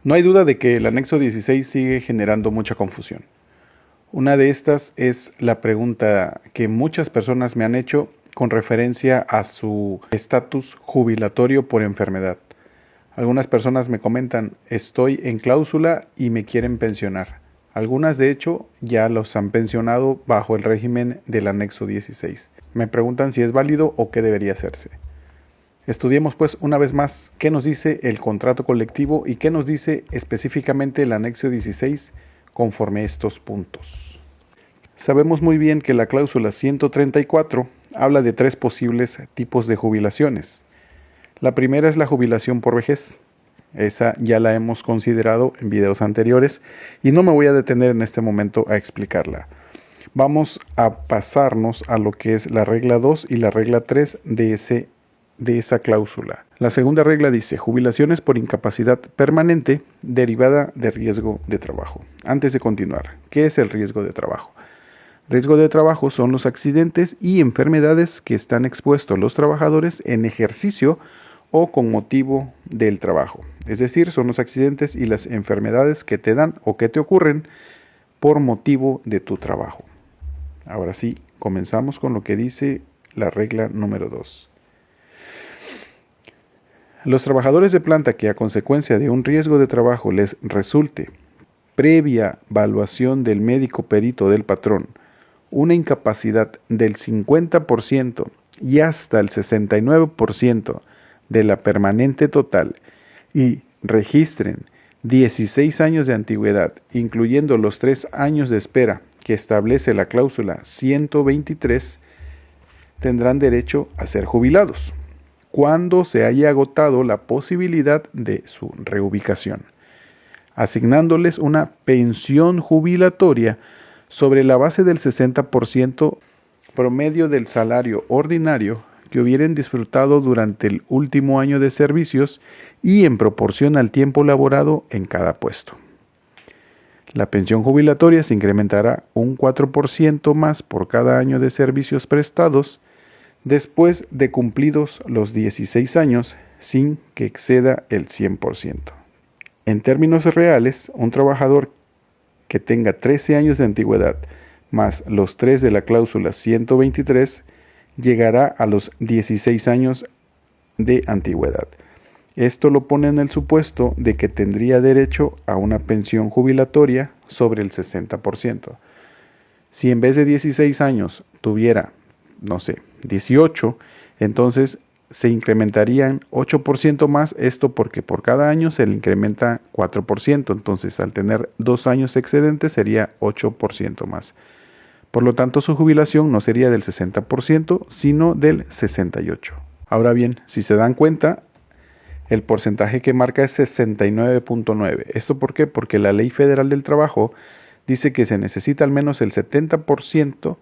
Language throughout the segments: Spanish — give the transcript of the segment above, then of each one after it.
No hay duda de que el anexo 16 sigue generando mucha confusión. Una de estas es la pregunta que muchas personas me han hecho con referencia a su estatus jubilatorio por enfermedad. Algunas personas me comentan, estoy en cláusula y me quieren pensionar. Algunas de hecho ya los han pensionado bajo el régimen del anexo 16. Me preguntan si es válido o qué debería hacerse. Estudiemos pues una vez más qué nos dice el contrato colectivo y qué nos dice específicamente el anexo 16 conforme a estos puntos. Sabemos muy bien que la cláusula 134 habla de 3 posibles tipos de jubilaciones. La primera es la jubilación por vejez. Esa ya la hemos considerado en videos anteriores y no me voy a detener en este momento a explicarla. Vamos a pasarnos a lo que es la regla 2 y la regla 3 de esa cláusula. La segunda regla dice jubilaciones por incapacidad permanente derivada de riesgo de trabajo. Antes de continuar, ¿qué es el riesgo de trabajo? Riesgo de trabajo son los accidentes y enfermedades que están expuestos los trabajadores en ejercicio o con motivo del trabajo. Es decir, son los accidentes y las enfermedades que te dan o que te ocurren por motivo de tu trabajo. Ahora sí, comenzamos con lo que dice la regla número 2. Los trabajadores de planta que a consecuencia de un riesgo de trabajo les resulte, previa evaluación del médico perito del patrón, una incapacidad del 50% y hasta el 69% de la permanente total y registren 16 años de antigüedad, incluyendo los 3 años de espera que establece la cláusula 123, tendrán derecho a ser jubilados cuando se haya agotado la posibilidad de su reubicación, asignándoles una pensión jubilatoria sobre la base del 60% promedio del salario ordinario que hubieran disfrutado durante el último año de servicios y en proporción al tiempo laborado en cada puesto. La pensión jubilatoria se incrementará un 4% más por cada año de servicios prestados después de cumplidos los 16 años sin que exceda el 100%. En términos reales, un trabajador que tenga 13 años de antigüedad más los 3 de la cláusula 123 llegará a los 16 años de antigüedad. Esto lo pone en el supuesto de que tendría derecho a una pensión jubilatoria sobre el 60%. Si en vez de 16 años tuviera, 18, entonces se incrementarían 8% más, esto porque por cada año se le incrementa 4%, entonces al tener 2 años excedentes sería 8% más. Por lo tanto, su jubilación no sería del 60%, sino del 68%. Ahora bien, si se dan cuenta, el porcentaje que marca es 69.9. ¿Esto por qué? Porque la Ley Federal del Trabajo dice que se necesita al menos el 70%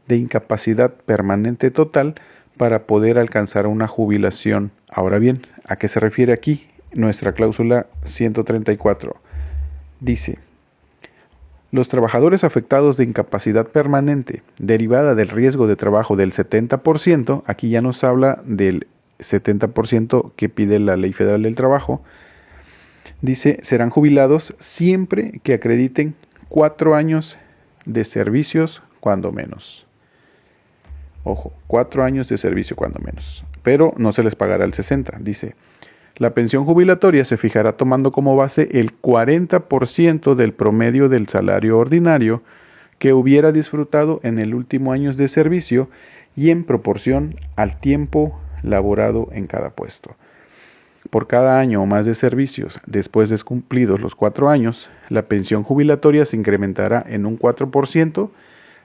de incapacidad permanente total para poder alcanzar una jubilación. Ahora bien, ¿a qué se refiere aquí nuestra cláusula 134? Dice, los trabajadores afectados de incapacidad permanente derivada del riesgo de trabajo del 70%, aquí ya nos habla del 70% que pide la Ley Federal del Trabajo, dice, serán jubilados siempre que acrediten 4 años de servicios cuando menos. Ojo, 4 años de servicio cuando menos, pero no se les pagará el 60%. Dice, la pensión jubilatoria se fijará tomando como base el 40% del promedio del salario ordinario que hubiera disfrutado en el último año de servicio y en proporción al tiempo laborado en cada puesto. Por cada año o más de servicios después de cumplidos los 4 años, la pensión jubilatoria se incrementará en un 4%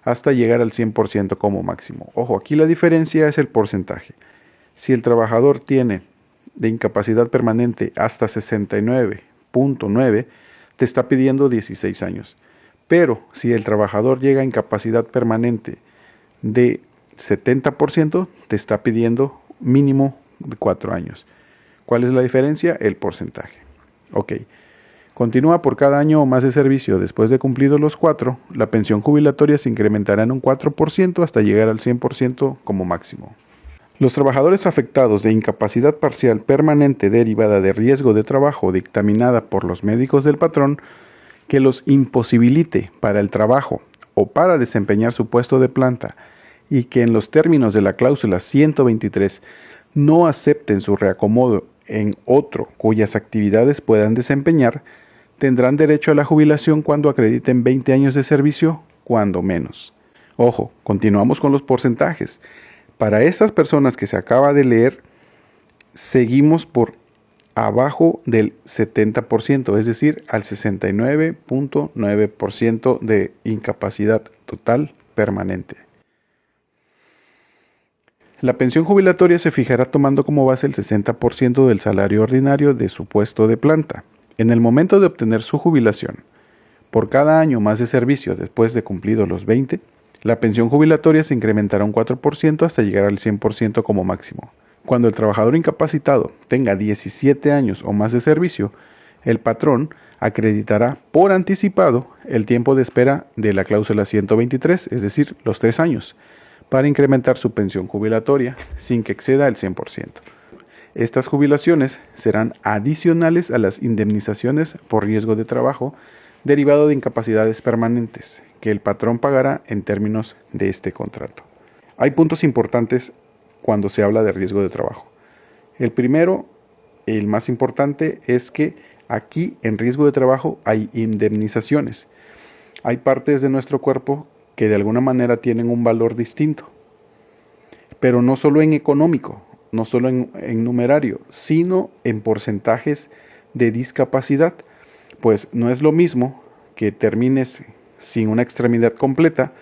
hasta llegar al 100% como máximo. Ojo, aquí la diferencia es el porcentaje. Si el trabajador tiene de incapacidad permanente hasta 69.9, te está pidiendo 16 años. Pero si el trabajador llega a incapacidad permanente de 70%, te está pidiendo mínimo de 4 años. ¿Cuál es la diferencia? El porcentaje. Ok. Continúa por cada año o más de servicio. Después de cumplidos los 4, la pensión jubilatoria se incrementará en un 4% hasta llegar al 100% como máximo. Los trabajadores afectados de incapacidad parcial permanente derivada de riesgo de trabajo dictaminada por los médicos del patrón que los imposibilite para el trabajo o para desempeñar su puesto de planta y que en los términos de la cláusula 123 no acepten su reacomodo en otro cuyas actividades puedan desempeñar, tendrán derecho a la jubilación cuando acrediten 20 años de servicio, cuando menos. Ojo, continuamos con los porcentajes. Para estas personas que se acaba de leer, seguimos por abajo del 70%, es decir, al 69.9% de incapacidad total permanente. La pensión jubilatoria se fijará tomando como base el 60% del salario ordinario de su puesto de planta. En el momento de obtener su jubilación, por cada año más de servicio después de cumplidos los 20, la pensión jubilatoria se incrementará un 4% hasta llegar al 100% como máximo. Cuando el trabajador incapacitado tenga 17 años o más de servicio, el patrón acreditará por anticipado el tiempo de espera de la cláusula 123, es decir, los 3 años, para incrementar su pensión jubilatoria sin que exceda el 100%. Estas jubilaciones serán adicionales a las indemnizaciones por riesgo de trabajo derivado de incapacidades permanentes que el patrón pagará en términos de este contrato. Hay puntos importantes cuando se habla de riesgo de trabajo. El primero, el más importante, es que aquí en riesgo de trabajo hay indemnizaciones. Hay partes de nuestro cuerpo que de alguna manera tienen un valor distinto, pero no solo en económico, no solo en numerario, sino en porcentajes de discapacidad. Pues no es lo mismo que termines sin una extremidad completa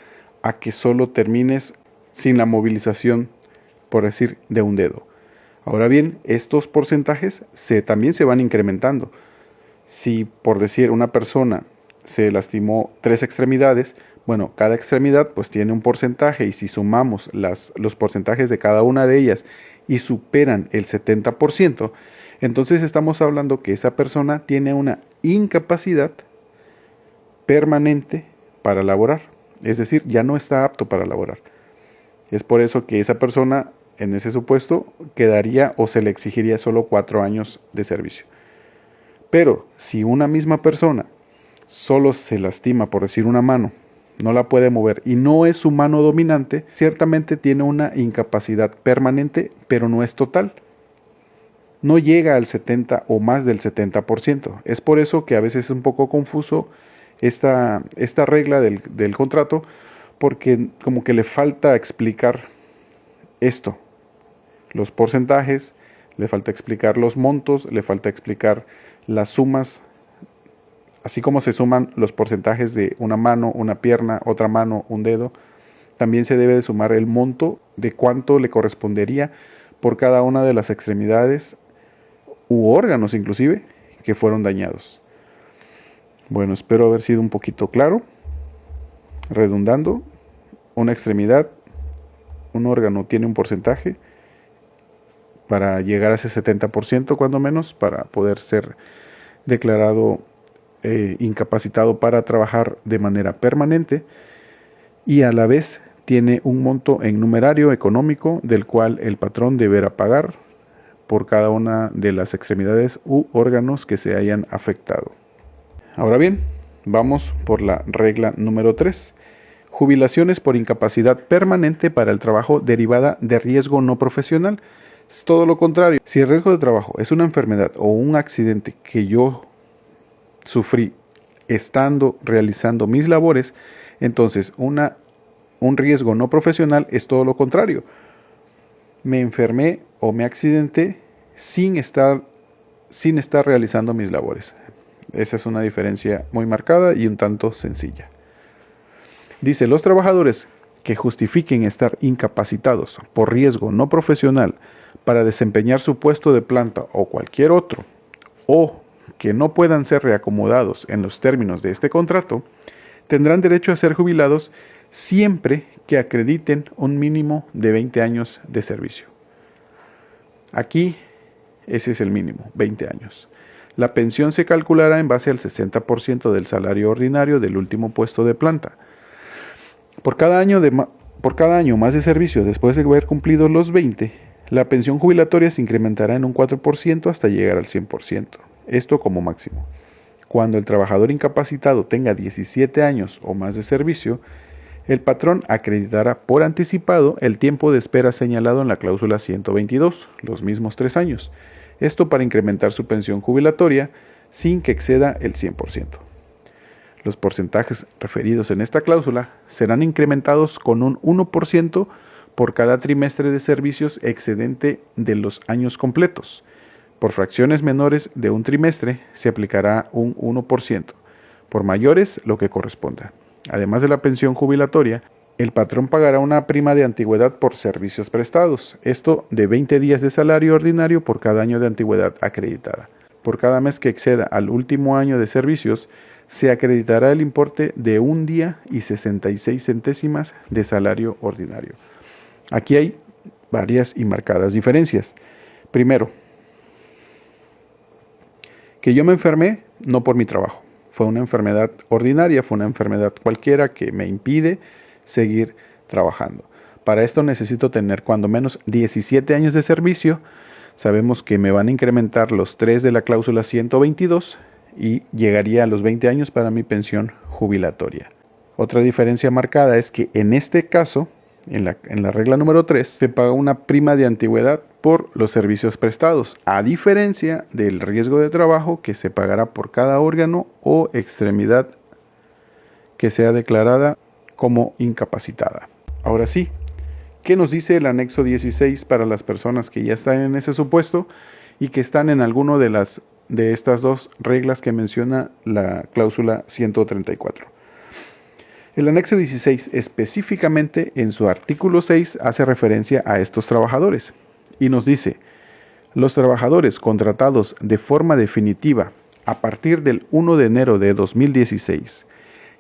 a que solo termines sin la movilización, por decir, de un dedo. Ahora bien, estos porcentajes también se van incrementando. Si, por decir, una persona se lastimó 3 extremidades, bueno, cada extremidad pues tiene un porcentaje, y si sumamos los porcentajes de cada una de ellas y superan el 70%, entonces estamos hablando que esa persona tiene una incapacidad permanente para laborar, es decir, ya no está apto para laborar. Es por eso que esa persona en ese supuesto quedaría o se le exigiría solo 4 años de servicio. Pero si una misma persona solo se lastima, por decir, una mano, no la puede mover y no es su mano dominante, ciertamente tiene una incapacidad permanente, pero no es total. No llega al 70 o más del 70%. Es por eso que a veces es un poco confuso esta regla del contrato, porque como que le falta explicar esto, los porcentajes, le falta explicar los montos, le falta explicar las sumas, así como se suman los porcentajes de una mano, una pierna, otra mano, un dedo. También se debe de sumar el monto de cuánto le correspondería por cada una de las extremidades u órganos inclusive que fueron dañados. Bueno, espero haber sido un poquito claro. Redundando, una extremidad, un órgano tiene un porcentaje para llegar a ese 70% cuando menos, para poder ser declarado incapacitado para trabajar de manera permanente, y a la vez tiene un monto en numerario económico del cual el patrón deberá pagar por cada una de las extremidades u órganos que se hayan afectado. Ahora bien, vamos por la regla número 3. Jubilaciones por incapacidad permanente para el trabajo derivada de riesgo no profesional. Es todo lo contrario. Si el riesgo de trabajo es una enfermedad o un accidente que yo sufrí estando realizando mis labores, entonces un riesgo no profesional es todo lo contrario. Me enfermé o me accidenté sin estar realizando mis labores. Esa es una diferencia muy marcada y un tanto sencilla. Dice, los trabajadores que justifiquen estar incapacitados por riesgo no profesional para desempeñar su puesto de planta o cualquier otro, o que no puedan ser reacomodados en los términos de este contrato, tendrán derecho a ser jubilados siempre que acrediten un mínimo de 20 años de servicio. Aquí ese es el mínimo, 20 años. La pensión se calculará en base al 60% del salario ordinario del último puesto de planta. Por cada año más de servicio después de haber cumplido los 20, La pensión jubilatoria se incrementará en un 4% hasta llegar al 100%, esto como máximo. Cuando el trabajador incapacitado tenga 17 años o más de servicio, el patrón acreditará por anticipado el tiempo de espera señalado en la cláusula 122, los mismos 3 años. Esto para incrementar su pensión jubilatoria sin que exceda el 100%. Los porcentajes referidos en esta cláusula serán incrementados con un 1% por cada trimestre de servicios excedente de los años completos. Por fracciones menores de un trimestre se aplicará un 1%, por mayores lo que corresponda. Además de la pensión jubilatoria, el patrón pagará una prima de antigüedad por servicios prestados, esto de 20 días de salario ordinario por cada año de antigüedad acreditada. Por cada mes que exceda al último año de servicios, se acreditará el importe de 1 día y 66 centésimas de salario ordinario. Aquí hay varias y marcadas diferencias. Primero, que yo me enfermé no por mi trabajo. Fue una enfermedad ordinaria, fue una enfermedad cualquiera que me impide seguir trabajando. Para esto necesito tener cuando menos 17 años de servicio. Sabemos que me van a incrementar los 3 de la cláusula 122 y llegaría a los 20 años para mi pensión jubilatoria. Otra diferencia marcada es que en este caso, en la regla número 3, se paga una prima de antigüedad por los servicios prestados, a diferencia del riesgo de trabajo que se pagará por cada órgano o extremidad que sea declarada como incapacitada. Ahora sí, ¿qué nos dice el anexo 16 para las personas que ya están en ese supuesto y que están en alguno de estas dos reglas que menciona la cláusula 134? El anexo 16 específicamente en su artículo 6 hace referencia a estos trabajadores y nos dice: los trabajadores contratados de forma definitiva a partir del 1 de enero de 2016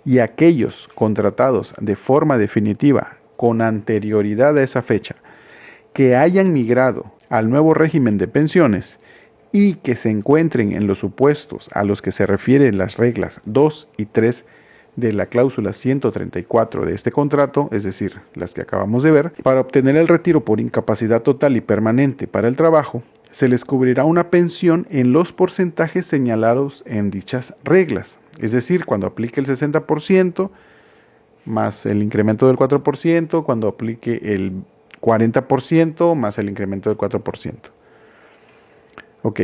y aquellos contratados de forma definitiva con anterioridad a esa fecha que hayan migrado al nuevo régimen de pensiones y que se encuentren en los supuestos a los que se refieren las reglas 2 y 3 de la cláusula 134 de este contrato, es decir, las que acabamos de ver, para obtener el retiro por incapacidad total y permanente para el trabajo, se les cubrirá una pensión en los porcentajes señalados en dichas reglas. Es decir, cuando aplique el 60% más el incremento del 4%, cuando aplique el 40% más el incremento del 4%. Ok.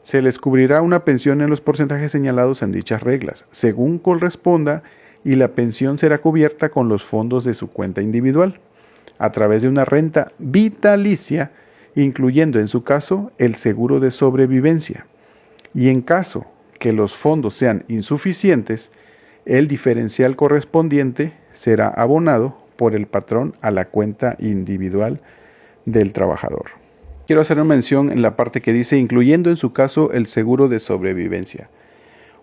Se les cubrirá una pensión en los porcentajes señalados en dichas reglas, según corresponda, y la pensión será cubierta con los fondos de su cuenta individual, a través de una renta vitalicia, incluyendo en su caso el seguro de sobrevivencia. Y en caso que los fondos sean insuficientes, el diferencial correspondiente será abonado por el patrón a la cuenta individual del trabajador. Quiero hacer una mención en la parte que dice incluyendo en su caso el seguro de sobrevivencia.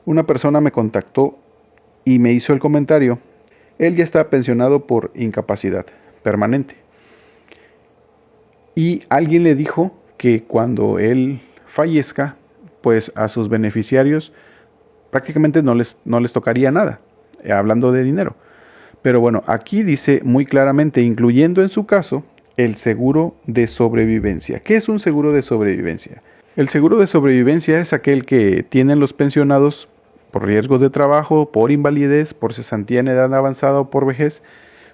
Una persona me contactó y me hizo el comentario: él ya está pensionado por incapacidad permanente. Y alguien le dijo que cuando él fallezca, pues a sus beneficiarios prácticamente no les tocaría nada, hablando de dinero. Pero bueno, aquí dice muy claramente, incluyendo en su caso el seguro de sobrevivencia. ¿Qué es un seguro de sobrevivencia? El seguro de sobrevivencia es aquel que tienen los pensionados por riesgo de trabajo, por invalidez, por cesantía en edad avanzada o por vejez,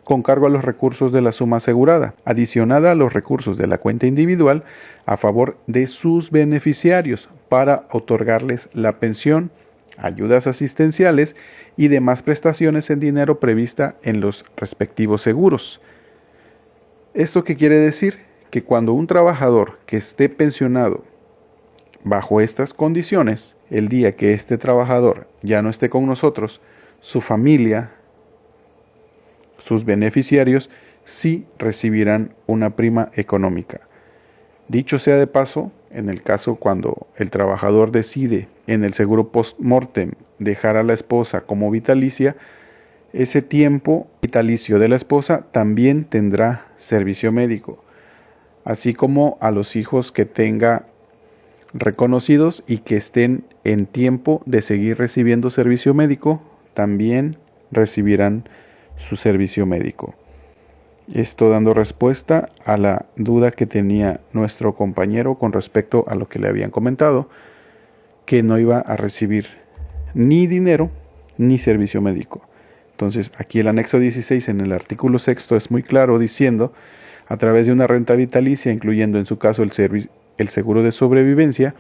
con cargo a los recursos de la suma asegurada, adicionada a los recursos de la cuenta individual a favor de sus beneficiarios para otorgarles la pensión, ayudas asistenciales y demás prestaciones en dinero prevista en los respectivos seguros. ¿Esto qué quiere decir? Que cuando un trabajador que esté pensionado bajo estas condiciones, el día que este trabajador ya no esté con nosotros, su familia, sus beneficiarios, sí recibirán una prima económica. Dicho sea de paso, en el caso cuando el trabajador decide en el seguro post-mortem dejar a la esposa como vitalicia, ese tiempo vitalicio de la esposa también tendrá servicio médico, así como a los hijos que tenga reconocidos y que estén en tiempo de seguir recibiendo servicio médico, también recibirán su servicio médico. Esto dando respuesta a la duda que tenía nuestro compañero con respecto a lo que le habían comentado, que no iba a recibir ni dinero ni servicio médico. Entonces, aquí el anexo 16 en el artículo 6 es muy claro diciendo, a través de una renta vitalicia, incluyendo en su caso el seguro de sobrevivencia,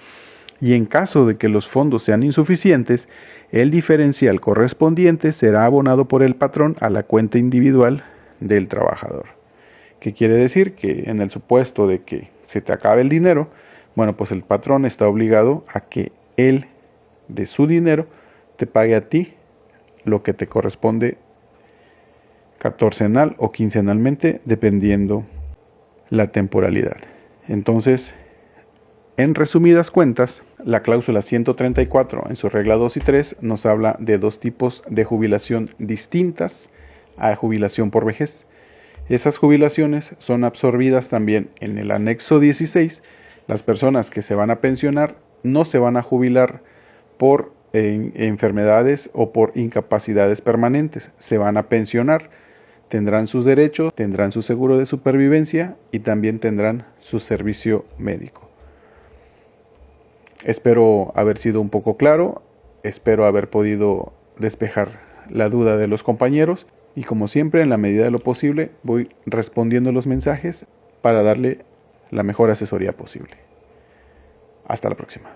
y en caso de que los fondos sean insuficientes, el diferencial correspondiente será abonado por el patrón a la cuenta individual del trabajador. ¿Qué quiere decir? Que en el supuesto de que se te acabe el dinero, bueno, pues el patrón está obligado a que él, de su dinero, te pague a ti lo que te corresponde catorcenal o quincenalmente, dependiendo la temporalidad. Entonces, en resumidas cuentas, la cláusula 134 en su regla 2 y 3 nos habla de dos tipos de jubilación distintas a jubilación por vejez. Esas jubilaciones son absorbidas también en el anexo 16. Las personas que se van a pensionar no se van a jubilar por enfermedades o por incapacidades permanentes, se van a pensionar, tendrán sus derechos, tendrán su seguro de supervivencia y también tendrán su servicio médico. Espero haber sido un poco claro, espero haber podido despejar la duda de los compañeros y como siempre, en la medida de lo posible, voy respondiendo los mensajes para darle la mejor asesoría posible. Hasta la próxima.